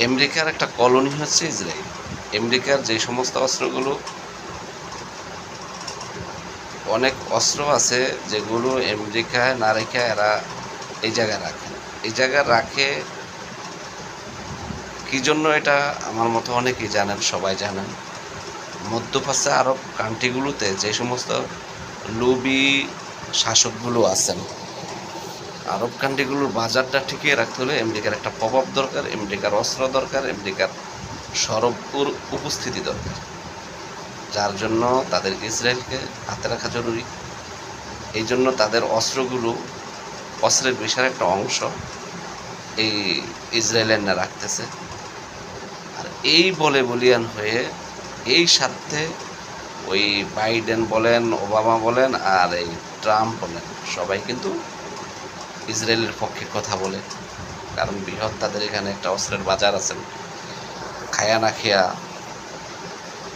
আমেরিকার একটা কলোনি হচ্ছে ইসরায়েল। আমেরিকার যে সমস্ত অস্ত্রগুলো, অনেক অস্ত্র আছে যেগুলো আমেরিকায় না রেখে এরা এই জায়গায় রাখে। এই জায়গায় রাখে কী জন্য, এটা আমার মতো অনেকেই জানেন, সবাই জানেন। মধ্যপ্রাচ্যে আরব কান্ট্রিগুলোতে যে সমস্ত লোভী শাসকগুলো আছেন, আরব কান্ট্রিগুলোর বাজারটা টিকিয়ে রাখতে হলে আমেরিকার একটা প্রভাব দরকার, আমেরিকার অস্ত্র দরকার, আমেরিকার সরবপুর উপস্থিতি দরকার। যার জন্য তাদের ইসরায়েলকে হাতে রাখা জরুরি। এই জন্য তাদের অস্ত্রের বিশাল একটা অংশ এই ইসরায়েলের রাখতেছে। আর এই বলিয়ান হয়ে এই স্বার্থে ওই বাইডেন বলেন, ওবামা বলেন, আর এই ট্রাম্প বলেন, সবাই কিন্তু ইসরায়েলের পক্ষে কথা বলে। কারণ বৃহৎ তাদের এখানে একটা অস্ত্রের বাজার আছে। খায়া না খেয়া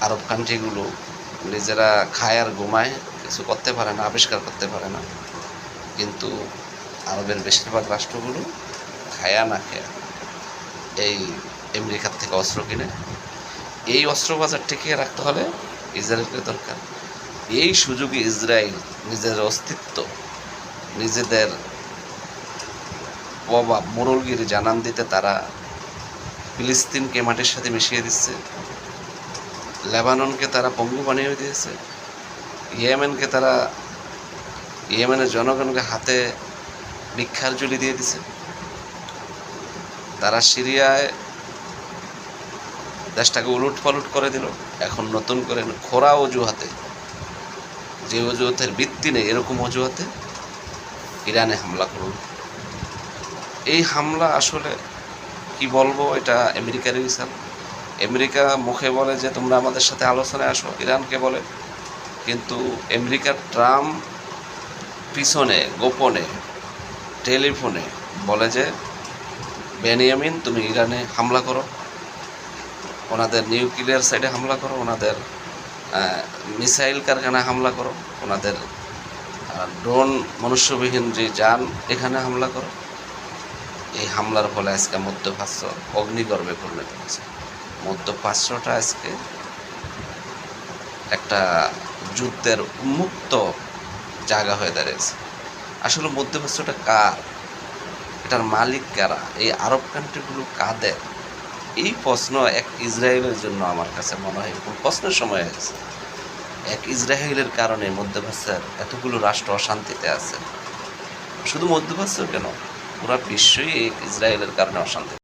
আরব কান্ট্রিগুলো নিজেরা খায় আর ঘুমায়, কিছু করতে পারে না, আবিষ্কার করতে পারে না। কিন্তু আরবের বেশিরভাগ রাষ্ট্রগুলো খায়া না খেয়া এই আমেরিকার থেকে অস্ত্র কিনে। এই অস্ত্র বাজার টিকিয়ে রাখতে হলে ইসরায়েলকে দরকার। এই সুযোগে ইসরায়েল নিজের অস্তিত্ব, নিজেদের প্রভাব, মোড়লগিরি জানান দিতে তারা ফিলিস্তিনকে মাটির সাথে মিশিয়ে দিচ্ছে, লেবাননকে তারা পঙ্গু বানিয়ে দিয়েছে, ইয়েমেনের জনগণকে হাতে ভিক্ষার ঝুলি দিয়ে দিছে। তারা সিরিয়ায় দেশটাকে উলট পালট করে দিল। এখন নতুন করে খোরা অজুহাতে, যে অজুহাতের ভিত্তি নেই, এরকম অজুহাতে ইরানে হামলা করল। এই হামলা আসলে কি বলবো, এটা আমেরিকারই বিশাল। আমেরিকা মুখে বলে যে তোমরা আমাদের সাথে আলোচনায় আসো, ইরানকে বলে। কিন্তু আমেরিকার ট্রাম্প পিছনে গোপনে টেলিফোনে বলে যে বেনিয়ামিন, তুমি ইরানে হামলা করো, ওনাদের নিউক্লিয়ার সাইডে হামলা করো, ওনাদের মিসাইল কারখানায় হামলা করো, ওনাদের ড্রোন মনুষ্যবিহীন যে যান এখানে হামলা করো। এই হামলার ফলে আজকে মধ্যপ্রাচ্য অগ্নিগর্ভে পরিণত হয়েছে। মধ্যপ্রাচ্যটা আজকে একটা যুদ্ধের উন্মুক্ত জায়গা হয়ে দাঁড়িয়েছে। আসলে মধ্যপ্রাচ্যটা কার, এটার মালিক কারা, এই আরব কান্ট্রিগুলো কাদের? এই প্রশ্ন এক ইসরায়েলের জন্য আমার কাছে মনে হয় প্রশ্নের সময় হয়েছে। এক ইসরায়েলের কারণে মধ্যপ্রাচ্যের এতগুলো রাষ্ট্র অশান্তিতে আছে। শুধু মধ্যপ্রাচ্য কেন, পুরা বিশ্বই এক ইসরায়েলের কারণে অশান্তি।